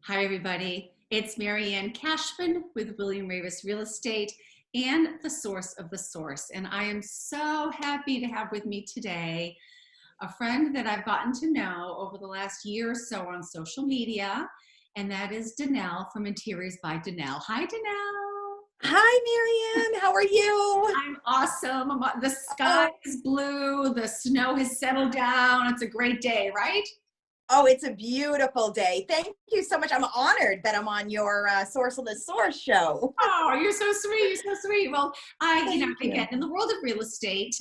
Hi, everybody. It's Marianne Cashman with William Ravis Real Estate and the Source of the Source. And I am so happy to have with me today a friend that I've gotten to know over the last year or so on social media, and that is Donel from Interiors by Donel. Hi, Donel. Hi, Marianne. How are you? I'm awesome. The sky Oh, is blue. The snow has settled down. It's a great day, right? it's a beautiful day. Thank you so much. I'm honored that I'm on your Source of the Source show. Oh, you're so sweet. You're so sweet. Well, Thank again, you. in the world of real estate,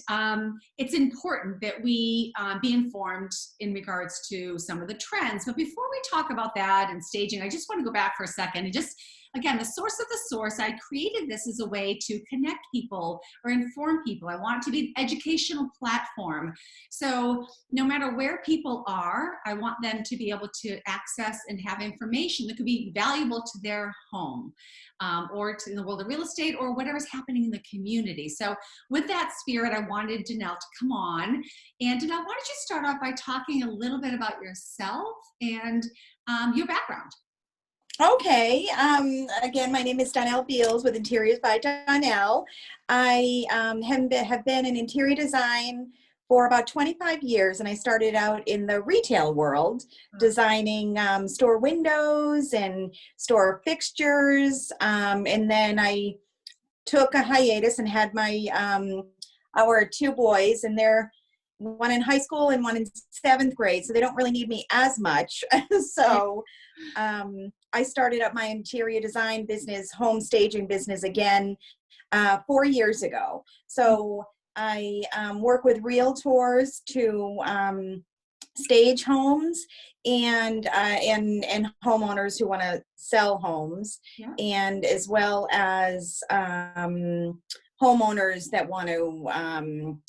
it's important that we be informed in regards to some of the trends. But before we talk about that and staging, I just want to go back for a second and just, again, the source of the source. I created this as a way to connect people or inform people. I want it to be an educational platform. So no matter where people are, I want them to be able to access and have information that could be valuable to their home. Or to in the world of real estate or whatever's happening in the community. So with that spirit, I wanted Donel to come on. And Donel, why don't you start off by talking a little bit about yourself and your background? Okay. Again, my name is Donel Beals with Interiors by Donel. I have been in interior design for about 25 years, and I started out in the retail world, designing store windows and store fixtures. And then I took a hiatus and had our two boys, and they're one in high school and one in seventh grade, so they don't really need me as much. So I started up my interior design business, home staging business again 4 years ago. So I work with realtors to stage homes and homeowners who want to sell homes, Yeah. and as well as homeowners that want to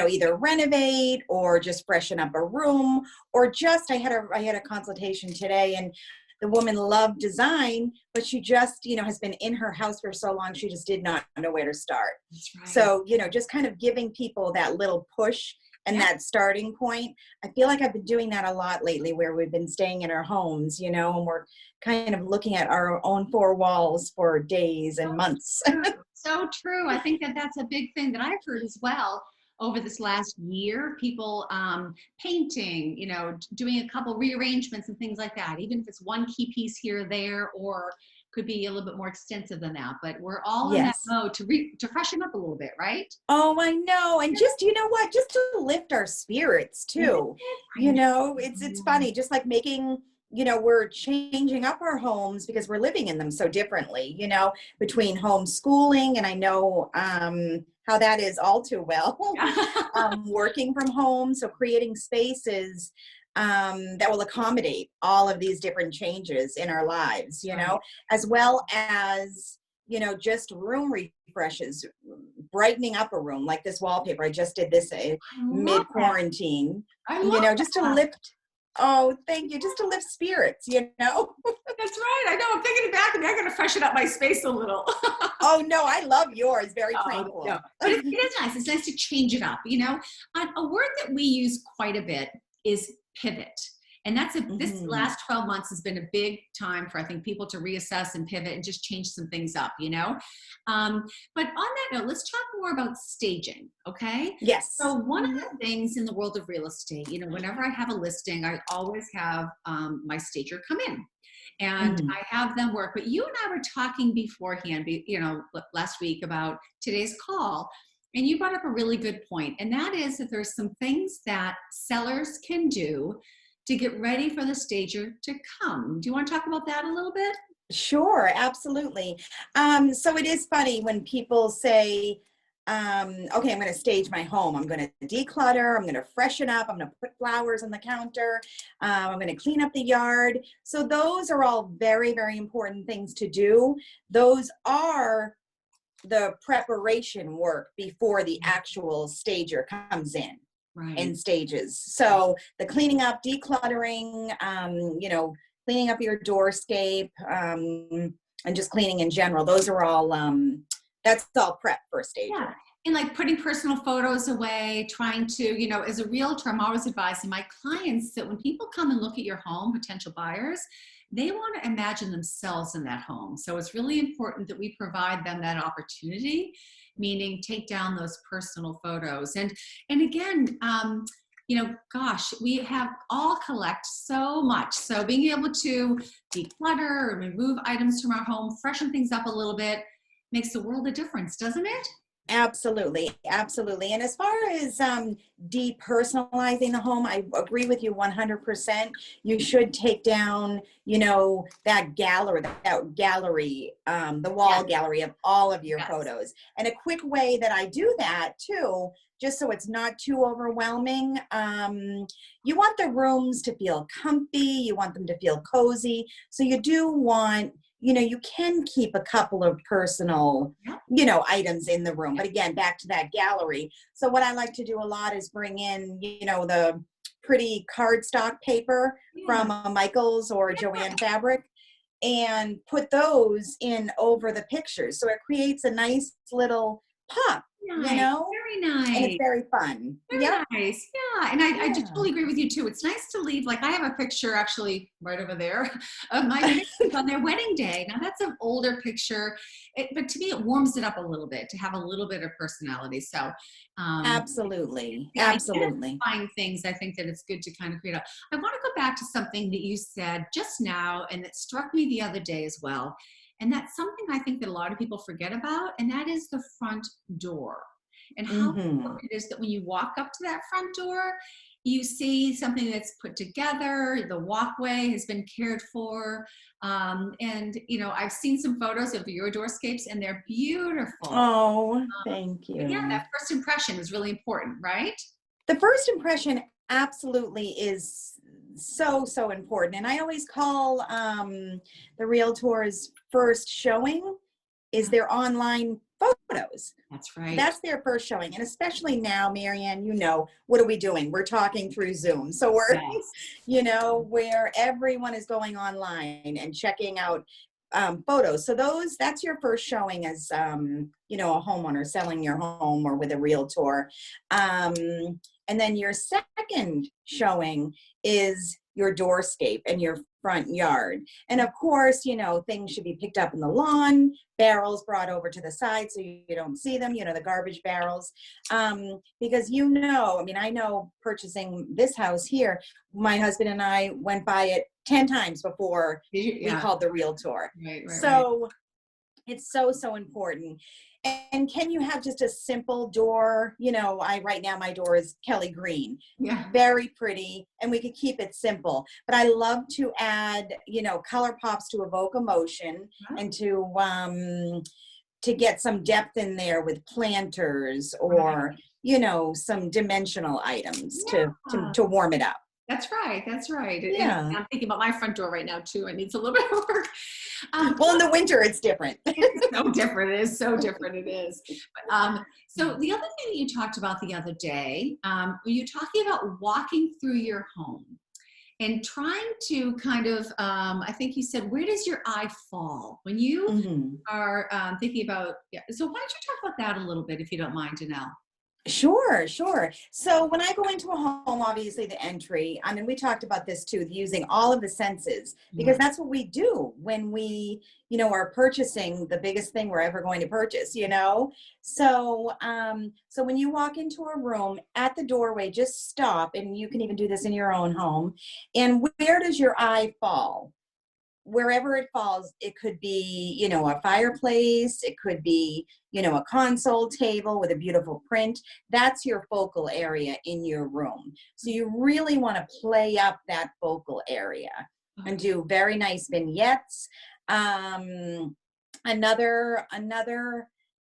either renovate or just freshen up a room, or just I had a consultation today, and the woman loved design, but she just has been in her house for so long she just did not know where to start. That's right. So just kind of giving people that little push and that starting point. I feel like I've been doing that a lot lately, where we've been staying in our homes, and we're kind of looking at our own four walls for days and months. So true. I think that that's a big thing that I've heard as well over this last year. People painting, doing a couple rearrangements and things like that, even if it's one key piece here or there, or could be a little bit more extensive than that. But we're all in that Yes. mode to freshen up a little bit, right? Oh, I know. And just, just to lift our spirits too. I It's funny, just like making, we're changing up our homes because we're living in them so differently, between homeschooling, and I know how that is all too well, working from home. So creating spaces that will accommodate all of these different changes in our lives, as well as, just room refreshes, brightening up a room, like this wallpaper. I just did this mid-quarantine, I love just to that. lift. Oh, thank you. Just to lift spirits, That's right. I know. I'm thinking back, and I got to freshen up my space a little. Oh, no, I love yours. Very tranquil. No. But it is nice. It's nice to change it up. A word that we use quite a bit is pivot. And this last 12 months has been a big time for, I think, people to reassess and pivot and just change some things up, But on that note, let's talk more about staging, okay? Yes. So one of the things in the world of real estate, whenever I have a listing, I always have my stager come in. And I have them work. But you and I were talking beforehand, last week about today's call. And you brought up a really good point. And that is that there's some things that sellers can do to get ready for the stager to come. Do you want to talk about that a little bit? Sure, absolutely. So it is funny when people say, okay, I'm going to stage my home. I'm going to declutter. I'm going to freshen up. I'm going to put flowers on the counter. I'm going to clean up the yard. So those are all very, very important things to do. Those are the preparation work before the actual stager comes in. Right. In stages. So the cleaning up, decluttering, cleaning up your doorscape, and just cleaning in general. Those are all, that's all prep for a stager. Yeah. And like putting personal photos away, trying to, as a realtor, I'm always advising my clients that when people come and look at your home, potential buyers, they want to imagine themselves in that home. So it's really important that we provide them that opportunity, meaning take down those personal photos. And again, gosh, we have all collect so much. So being able to declutter and remove items from our home, freshen things up a little bit, makes a world of difference, doesn't it? Absolutely, absolutely. And as far as depersonalizing the home, I agree with you 100%. You should take down, that gallery, the wall Yes. gallery of all of your Yes. photos. And a quick way that I do that too, just so it's not too overwhelming, you want the rooms to feel comfy, you want them to feel cozy. So you do want, you can keep a couple of personal, items in the room. But again, back to that gallery. So what I like to do a lot is bring in, the pretty cardstock paper from a Michael's or Joanne Fabric and put those in over the pictures. So it creates a nice little pop, Very nice. and it's very fun. Very nice. Yeah. And I just totally agree with you too. It's nice to leave, like I have a picture actually right over there of my pictures on their wedding day. Now that's an older picture, but to me, it warms it up a little bit to have a little bit of personality. So Absolutely. yeah, Absolutely. identifying things, I think that it's good to kind of create I want to go back to something that you said just now and that struck me the other day as well. And that's something I think that a lot of people forget about, and that is the front door. And how important it is that when you walk up to that front door, you see something that's put together, the walkway has been cared for. I've seen some photos of your doorscapes and they're beautiful. Oh, thank But yeah, you. that first impression is really important, right? The first impression absolutely is so, so important. And I always call the realtor's first showing is their online photos. That's right. That's their first showing. And especially now, Marianne, what are we doing? We're talking through Zoom. So we're, where everyone is going online and checking out photos. So that's your first showing as, a homeowner selling your home or with a realtor. And then your second showing is your doorscape and your front yard. And of course, things should be picked up in the lawn, barrels brought over to the side so you don't see them, the garbage barrels. Because I know purchasing this house here, my husband and I went by it 10 times before we called the realtor. Right. So it's so, so important. And can you have just a simple door? Right now my door is Kelly green, very pretty, and we could keep it simple. But I love to add, color pops to evoke emotion and to get some depth in there with planters or, some dimensional items to warm it up. That's right. Yeah. And I'm thinking about my front door right now too. It needs a little bit of work. Well, in the winter, it's different. It's so different. It is so different. It is. So the other thing that you talked about the other day, were you talking about walking through your home and trying to kind of, I think you said, where does your eye fall when you are thinking about, so why don't you talk about that a little bit, if you don't mind, Donel? Sure. So when I go into a home, obviously the entry, we talked about this too, using all of the senses, because that's what we do when we, are purchasing the biggest thing we're ever going to purchase, So, so when you walk into a room at the doorway, just stop, and you can even do this in your own home. And where does your eye fall? Wherever it falls, it could be, a fireplace, it could be, a console table with a beautiful print. That's your focal area in your room. So you really want to play up that focal area and do very nice vignettes. Another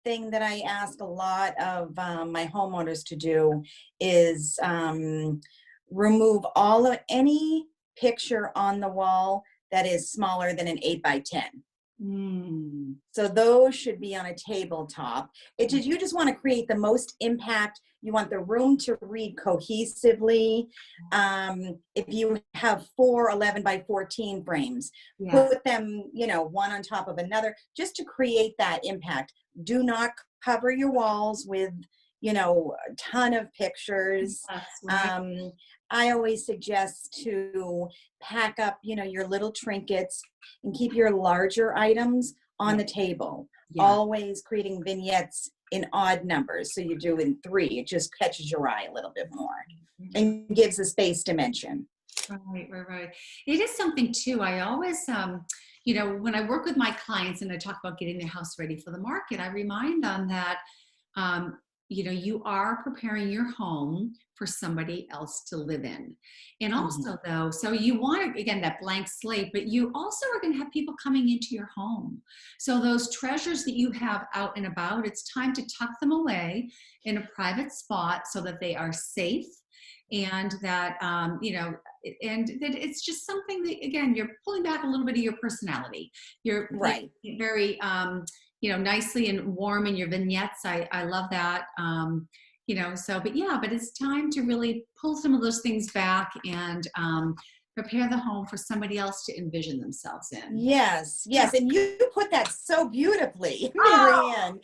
thing that I ask a lot of my homeowners to do is remove any picture on the wall that is smaller than an 8x10. So those should be on a tabletop. You just want to create the most impact. You want the room to read cohesively. If you have 4 11x14 frames, put them, one on top of another, just to create that impact. Do not cover your walls with, a ton of pictures. That's right. I always suggest to pack up, your little trinkets and keep your larger items on Right. the table, Yeah. always creating vignettes in odd numbers. So you do in 3, it just catches your eye a little bit more and gives a space dimension. Right, right, right. It is something too. I always, when I work with my clients and I talk about getting their house ready for the market, I remind them that, um, you are preparing your home for somebody else to live in. And Mhm. also, though, so you want, again, that blank slate, but you also are going to have people coming into your home. So those treasures that you have out and about, it's time to tuck them away in a private spot so that they are safe, and that, and that it's just something that, again, you're pulling back a little bit of your personality. You're Right. very, nicely and warm in your vignettes. I love that. But it's time to really pull some of those things back and prepare the home for somebody else to envision themselves in. Yes, Yeah. yes, and you put that so beautifully, Oh, Marianne.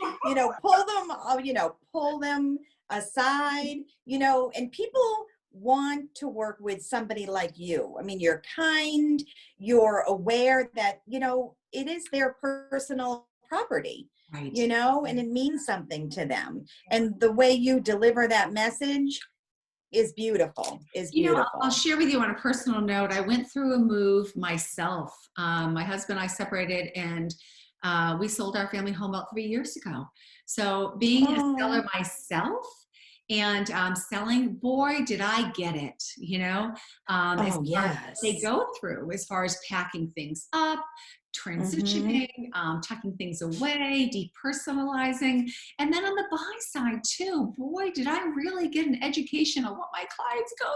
Pull them aside, and people want to work with somebody like you. I mean, you're kind, you're aware that, it is their personal property, right. and it means something to them. And the way you deliver that message is beautiful, is I'll beautiful. share with you on a personal note. I went through a move myself. My husband and I separated, and we sold our family home about 3 years ago. So being a seller Oh, myself and selling, boy, did I get it, as oh, far as what they yes. go through, as far as packing things up, Mm-hmm. transitioning, tucking things away, depersonalizing. And then on the buy side too, boy, did I really get an education on what my clients go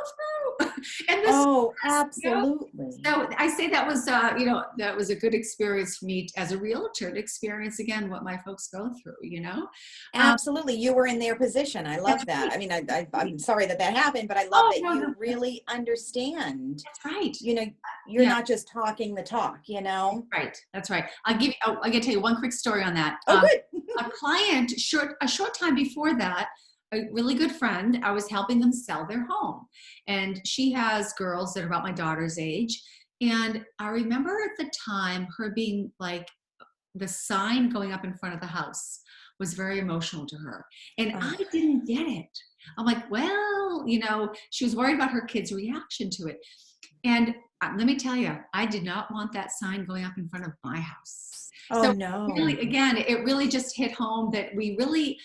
through. And this, Oh, you know, absolutely. so I say that was, that was a good experience for me as a realtor to experience again what my folks go through. Um, Absolutely. You were in their position. I that's love that. right. I mean, I'm sorry that that happened, but I love Oh, that no, you no, really understand. that's right. You know, you're Yeah, not just talking the talk. right. That's right. I gotta tell you one quick story on that. Oh, good. A client a short time before that, a really good friend, I was helping them sell their home, and she has girls that are about my daughter's age. And I remember at the time her being like, the sign going up in front of the house was very emotional to her, and I Oh, didn't get it. I'm like, well, she was worried about her kids' reaction to it. And let me tell you, I did not want that sign going up in front of my house. oh So no. really, again, it really just hit home that we really,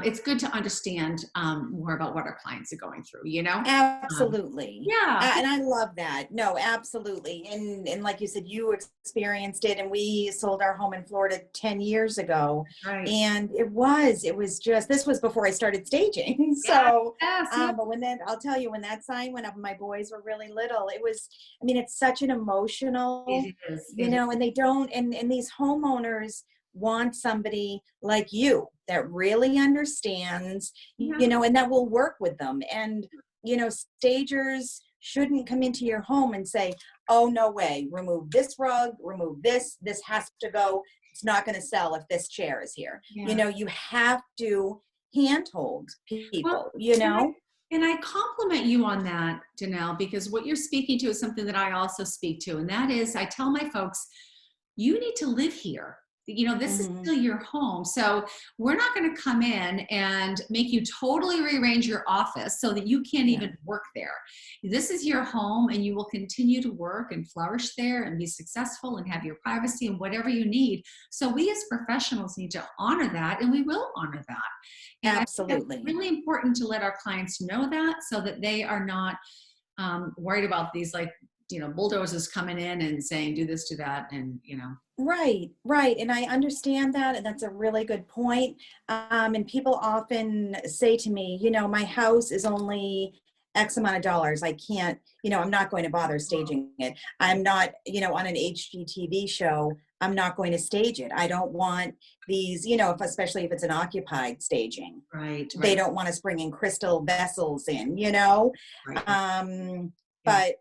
it's good to understand more about what our clients are going through. Um, Absolutely. yeah, And I love that. No, absolutely. And like you said, you experienced it, and we sold our home in Florida 10 years ago. right. And it was just, this was before I started staging. Yes, So, yes, yes. but I'll tell you, when that sign went up and my boys were really little, I mean, it's such an emotional, It is. It is. and they don't, and these homeowners want somebody like you that really understands, Yeah. and that will work with them. And, stagers shouldn't come into your home and say, oh, no way, remove this rug, remove this has to go. It's not going to sell if this chair is here. Yeah. You have to handhold Well, people. and I compliment you on that, Donel, because what you're speaking to is something that I also speak to. And that is, I tell my folks, you need to live here. This is Hmm. still your home. So we're not going to come in and make you totally rearrange your office so that you can't Yeah, even work there. This is your home, and you will continue to work and flourish there and be successful and have your privacy and whatever you need. So we as professionals need to honor that, and we will honor that. And I think that's absolutely. really important to let our clients know that, so that they are not worried about these, like, bulldozers coming in and saying, do this, do that. And. Right, right. And I understand that. And that's a really good point. And people often say to me, my house is only X amount of dollars. I can't, I'm not going to bother staging it. I'm not, on an HGTV show, I'm not going to stage it. I don't want these, especially if it's an occupied staging. Right, They right, don't want us bringing crystal vessels in. right. Um, Yeah. but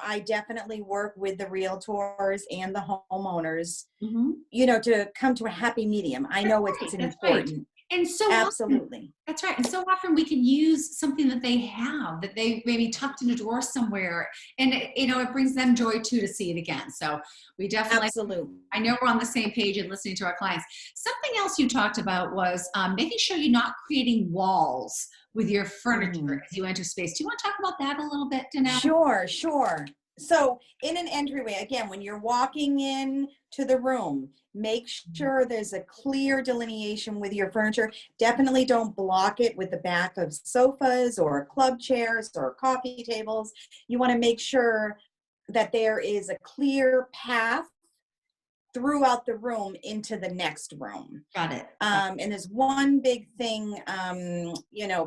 I definitely work with the realtors and the homeowners, Hmm. to come to a happy medium. I know it's That's right. important. And so often, Absolutely. that's right. And so often we can use something that they have, that they maybe tucked in a drawer somewhere, and it brings them joy too to see it again. So we definitely, Absolutely. I know we're on the same page and listening to our clients. Something else you talked about was making sure you're not creating walls with your furniture as you enter space. Do you want to talk about that a little bit, Donel? Sure, sure. So in an entryway, again, when you're walking in to the room, make sure there's a clear delineation with your furniture. Definitely don't block it with the back of sofas or club chairs or coffee tables. You want to make sure that there is a clear path throughout the room into the next room. Got it. And there's one big thing,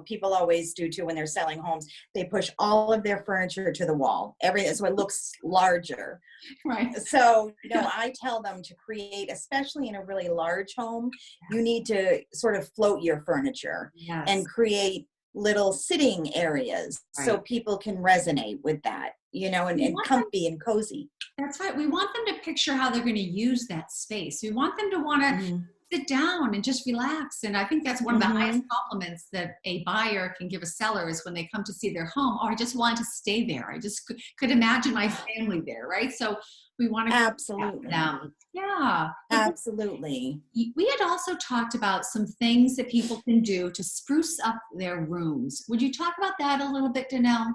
people always do too when they're selling homes. They push all of their furniture to the wall, everything, so it looks larger. Right. So, I tell them to create, especially in a really large home, you need to sort of float your furniture and create little sitting areas so people can resonate with that, and comfy and cozy. That's right. We want them to picture how they're going to use that space. We want them to want to sit down and just relax. And I think that's one of the highest compliments that a buyer can give a seller is when they come to see their home. Oh, I just wanted to stay there. I just could imagine my family there, right? So we want to absolutely them. Yeah. Absolutely. We had also talked about some things that people can do to spruce up their rooms. Would you talk about that a little bit, Donel?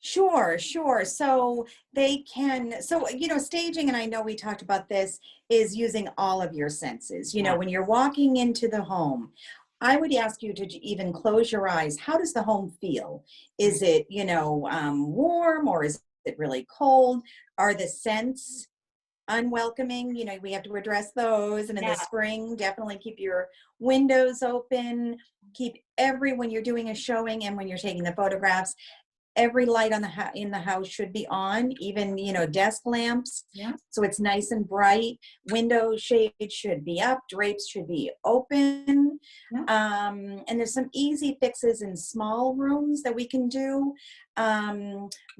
Sure. So staging, and I know we talked about this, is using all of your senses. When you're walking into the home, I would ask you to even close your eyes. How does the home feel? Is it, warm, or is it really cold? Are the scents unwelcoming? We have to address those. And in the spring, definitely keep your windows open. When you're doing a showing and when you're taking the photographs, every light in the house should be on, even, desk lamps. So it's nice and bright. Window shades should be up. Drapes should be open. And there's some easy fixes in small rooms that we can do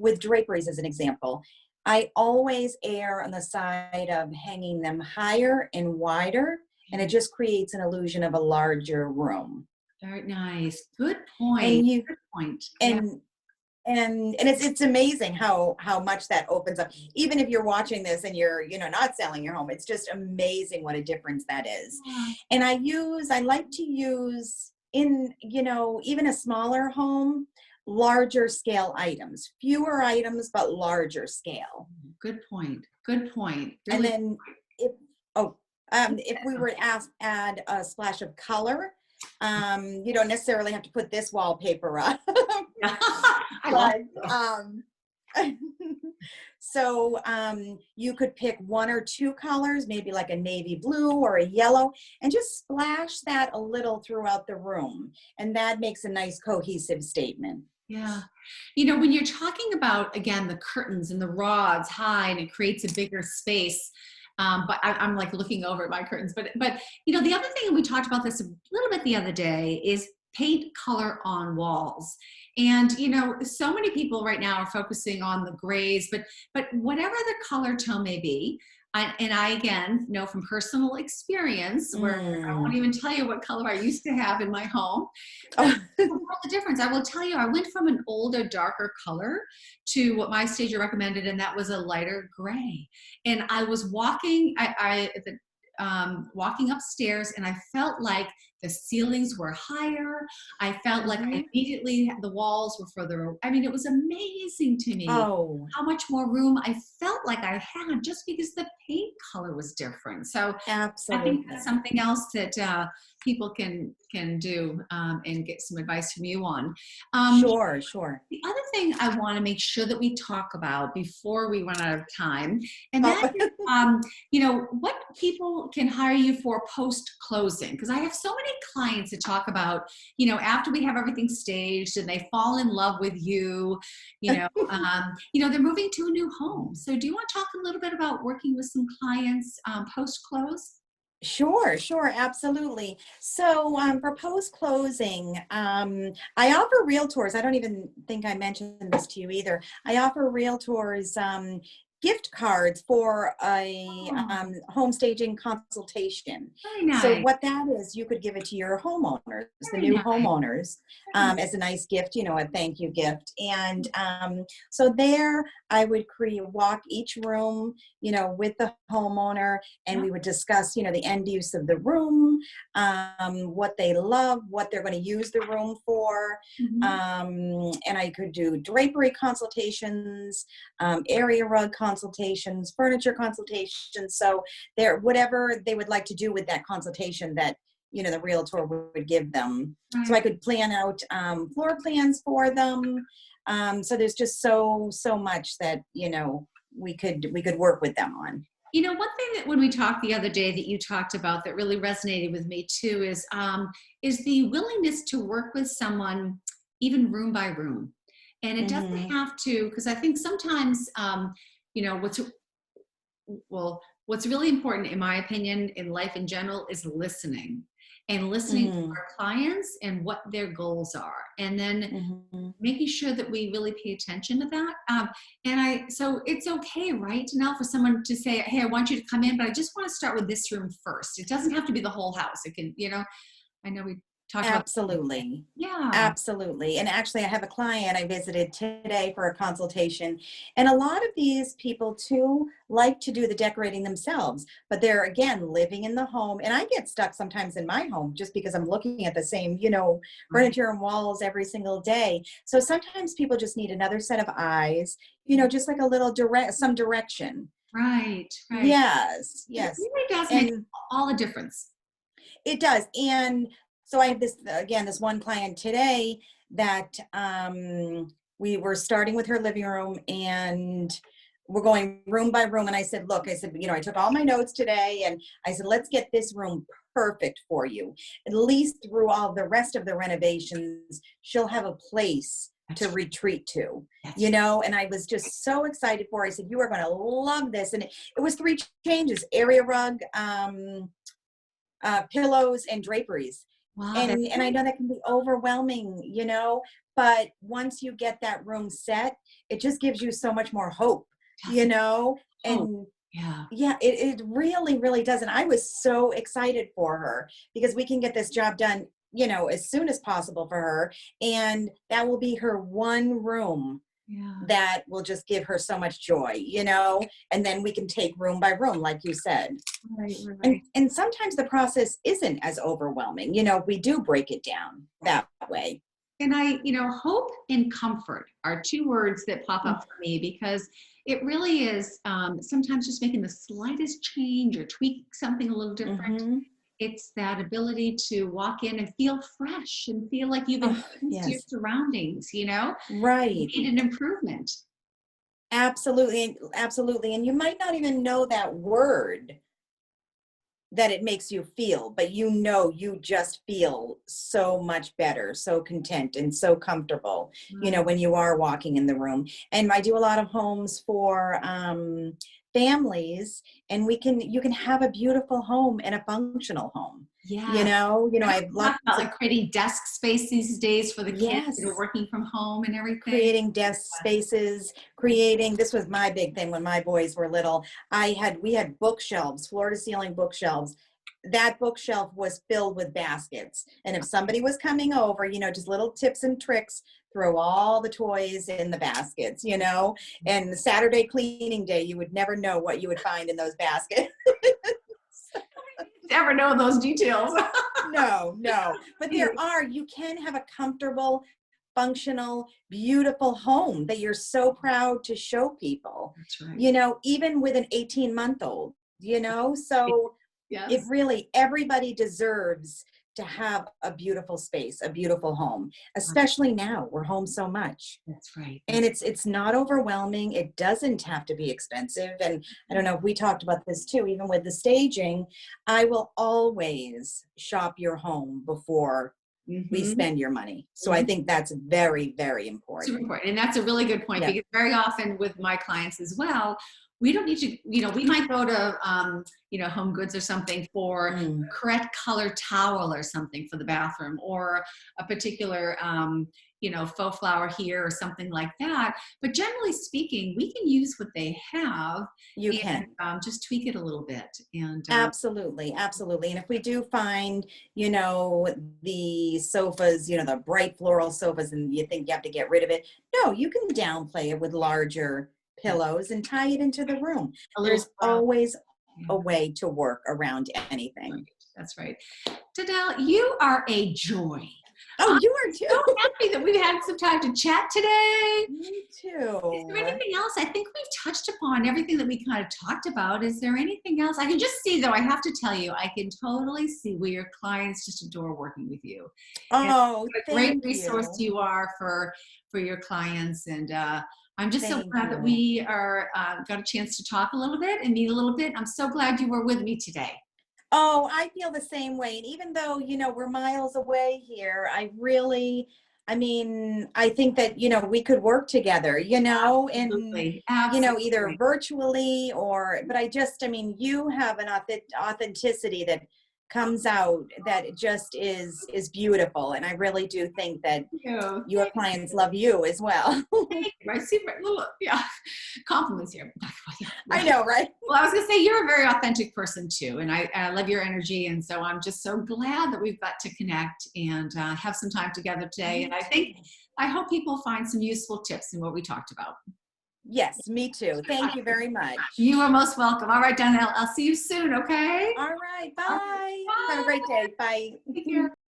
with draperies, as an example. I always err on the side of hanging them higher and wider, and it just creates an illusion of a larger room. Very nice. Good point. Good point. And it's amazing how much that opens up. Even if you're watching this and you're not selling your home, it's just amazing what a difference that is. And I like to use in even a smaller home, larger scale items, fewer items but larger scale. Good point. Really. And then if we were to add a splash of color, you don't necessarily have to put this wallpaper up. So you could pick one or two colors, maybe like a navy blue or a yellow, and just splash that a little throughout the room. And that makes a nice cohesive statement. Yeah. When you're talking about, again, the curtains and the rods high, and it creates a bigger space. But I'm like looking over at my curtains. But the other thing, and we talked about this a little bit the other day, is paint color on walls. And so many people right now are focusing on the grays, but whatever the color tone may be, I again know from personal experience, where I won't even tell you what color I used to have in my home. The difference, I will tell you, I went from an older, darker color to what my stager recommended, and that was a lighter gray. And I was walking, walking upstairs, and I felt like the ceilings were higher. I felt like immediately the walls were further. I mean, it was amazing to me how much more room I felt like I had just because the paint color was different. So absolutely, I think that's something else that people can do and get some advice from you on. Sure. The other thing I want to make sure that we talk about before we run out of time, and that is, what people can hire you for post-closing. Because I have so many clients that talk about, after we have everything staged and they fall in love with you, they're moving to a new home. So do you want to talk a little bit about working with some clients post-close? Sure, absolutely. So for post-closing, I offer realtors. I don't even think I mentioned this to you either. I offer realtors gift cards for a Oh, home staging consultation. very So nice. what that is, you could give it to your homeowners, the Very new nice. homeowners, Very nice. as a nice gift, a thank you gift. And so there I would walk each room, with the homeowner, and Yeah. we would discuss, the end use of the room, what they love, what they're going to use the room for. Mhm. And I could do drapery consultations, area rug consultations, furniture consultations. So whatever they would like to do with that consultation that, the realtor would give them. So I Right. could plan out floor plans for them. So there's just so much that, we could work with them on. One thing that when we talked the other day that you talked about that really resonated with me too is the willingness to work with someone even room by room. And it doesn't Hmm. have to, because I think sometimes, you know, what's what's really important, in my opinion, in life in general, is listening and listening to Hmm. our clients and what their goals are, and then Hmm. making sure that we really pay attention to that. So it's okay, right, now for someone to say, "Hey, I want you to come in, but I just want to start with this room first." It doesn't have to be the whole house. It can, I know we talked about. Absolutely. Yeah. Absolutely. And actually, I have a client I visited today for a consultation. And a lot of these people, too, like to do the decorating themselves, but they're, again, living in the home. And I get stuck sometimes in my home just because I'm looking at the same, Right. furniture and walls every single day. So sometimes people just need another set of eyes, just like a little some direction. Right. Right. Yes. It Yes. really does make And all the difference. it does. And so I have this one client today that we were starting with her living room, and we're going room by room. And I said, look, I took all my notes today, and I said, let's get this room perfect for you. At least through all the rest of the renovations, she'll have a place That's to right. retreat to, That's and I was just so excited for her. I said, you are going to love this. And it was three changes: area rug, pillows, and draperies. wow. That's And I know that can be overwhelming, but once you get that room set, it just gives you so much more hope, you definitely know? hope. And Yeah. yeah, it really, really does. And I was so excited for her because we can get this job done, as soon as possible for her. And that will be her one room Yeah. that will just give her so much joy, and then we can take room by room, like you said. Right. And Right. and sometimes the process isn't as overwhelming, we do break it down that way. And hope and comfort are two words that pop Mm. up for me because it really is sometimes just making the slightest change or tweak something a little different. Mhm. It's that ability to walk in and feel fresh and feel like you've Oh, enhanced your yes. surroundings, Right. made an improvement. Absolutely, absolutely. And you might not even know that word that it makes you feel, but you just feel so much better, so content, and so comfortable, Right. when you are walking in the room. And I do a lot of homes for families, and you can have a beautiful home and a functional home. Yeah. I I know have we lots talk about of, like creating desk space these days for the kids that are yes, working from home and everything. creating desk spaces, this was my big thing when my boys were little. We had bookshelves, floor to ceiling bookshelves. That bookshelf was filled with baskets. And if somebody was coming over, just little tips and tricks, throw all the toys in the baskets, and Saturday cleaning day, you would never know what you would find in those baskets. Never know those details. No, no. But you can have a comfortable, functional, beautiful home that you're so proud to show people, That's right. even with an 18-month-old, so it Yes. really, everybody deserves to have a beautiful space, a beautiful home, especially now we're home so much. That's right. And it's not overwhelming. It doesn't have to be expensive. And I don't know if we talked about this too, even with the staging, I will always shop your home before we Mm-hmm. spend your money. So I think that's very, very Super important. important. And that's a really good point Yeah. because very often with my clients as well, we don't need to, we might go to, Home Goods or something for correct color towel or something for the bathroom, or a particular, faux flower here or something like that. But generally speaking, we can use what they have You and can. just tweak it a little bit. And Absolutely, absolutely. And if we do find, the sofas, the bright floral sofas, and you think you have to get rid of it, no, you can downplay it with larger pillows and tie it into the room. a little, There's always yeah, a way to work around anything. that's right. Donel, you are a joy. Oh, I'm you are too. so happy that we've had some time to chat today. Me Is too. there anything else? I think we've touched upon everything that we kind of talked about. Is there anything else? I can just see, though, I have to tell you, I can totally see where your clients just adore working with you. And Oh, what a great thank resource you. you are for your clients. And I'm just so Thank glad that you. we are got a chance to talk a little bit and meet a little bit. I'm so glad you were with me today. Oh, I feel the same way. And even though, we're miles away here, I think that, we could work together, and, Absolutely. either Absolutely. virtually you have an authenticity that comes out that just is beautiful. And I really do think that Thank you. your clients love you as well. I see little, yeah, compliments here. I know, right? Well, I was gonna say you're a very authentic person too, and I love your energy, and so I'm just so glad that we've got to connect and have some time together today. And I hope people find some useful tips in what we talked about. Yes, me too. Thank you very much. You are most welcome. All right, Donel, I'll see you soon. Okay. All right. All right, Bye. Have a bye. great day. Bye. Take care.